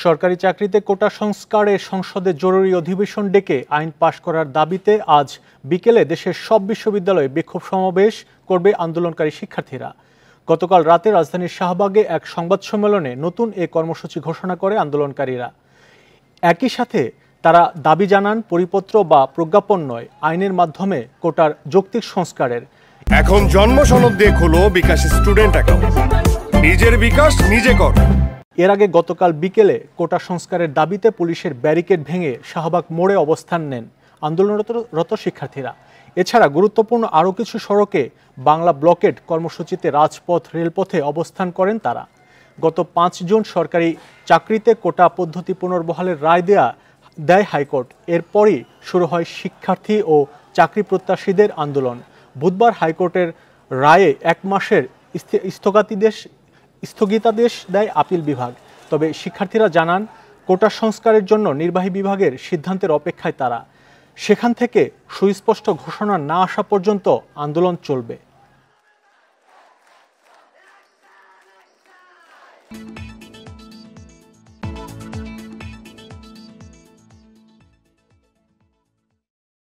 সরকারি চাকরিতে কোটা সংস্কারে সংসদে জরুরি অধিবেশন ডেকে আইন পাশ করার দাবিতে আজ বিকেলে দেশের সব বিশ্ববিদ্যালয়ে বিক্ষোভ সমাবেশ করবে আন্দোলনকারী শিক্ষার্থীরা। গতকাল রাতে রাজধানীর শাহবাগে এক সংবাদ সম্মেলনে নতুন এ কর্মসূচি ঘোষণা করে আন্দোলনকারীরা। একই সাথে তারা দাবি জানান পরিপত্র বা প্রজ্ঞাপন নয়, আইনের মাধ্যমে কোটার যৌক্তিক সংস্কারের। এখন জন্ম সনদ দিয়ে খোলো বিকাশ স্টুডেন্ট অ্যাকাউন্ট, নিজের বিকাশ নিজে কর। এর আগে গতকাল বিকেলে কোটা সংস্কারের দাবিতে পুলিশের ব্যারিকেড ভেঙে শাহবাগ মোড়ে অবস্থান নেন আন্দোলনরত শিক্ষার্থীরা। এছাড়া গুরুত্বপূর্ণ আরও কিছু সড়কে বাংলা ব্লকেড কর্মসূচিতে রাজপথ রেলপথে অবস্থান করেন তারা। গত ৫ জুন সরকারি চাকরিতে কোটা পদ্ধতি পুনর্বহালের রায় দেয় হাইকোর্ট। এরপরই শুরু হয় শিক্ষার্থী ও চাকরি প্রত্যাশীদের আন্দোলন। বুধবার হাইকোর্টের রায়ে ১ মাসের স্থগিতাদেশ দেয় আপিল বিভাগ। তবে শিক্ষার্থীরা জানান, কোটা সংস্কারের জন্য নির্বাহী বিভাগের সিদ্ধান্তের অপেক্ষায় তারা। সেখান থেকে সুস্পষ্ট ঘোষণা না আসা পর্যন্ত আন্দোলন চলবে।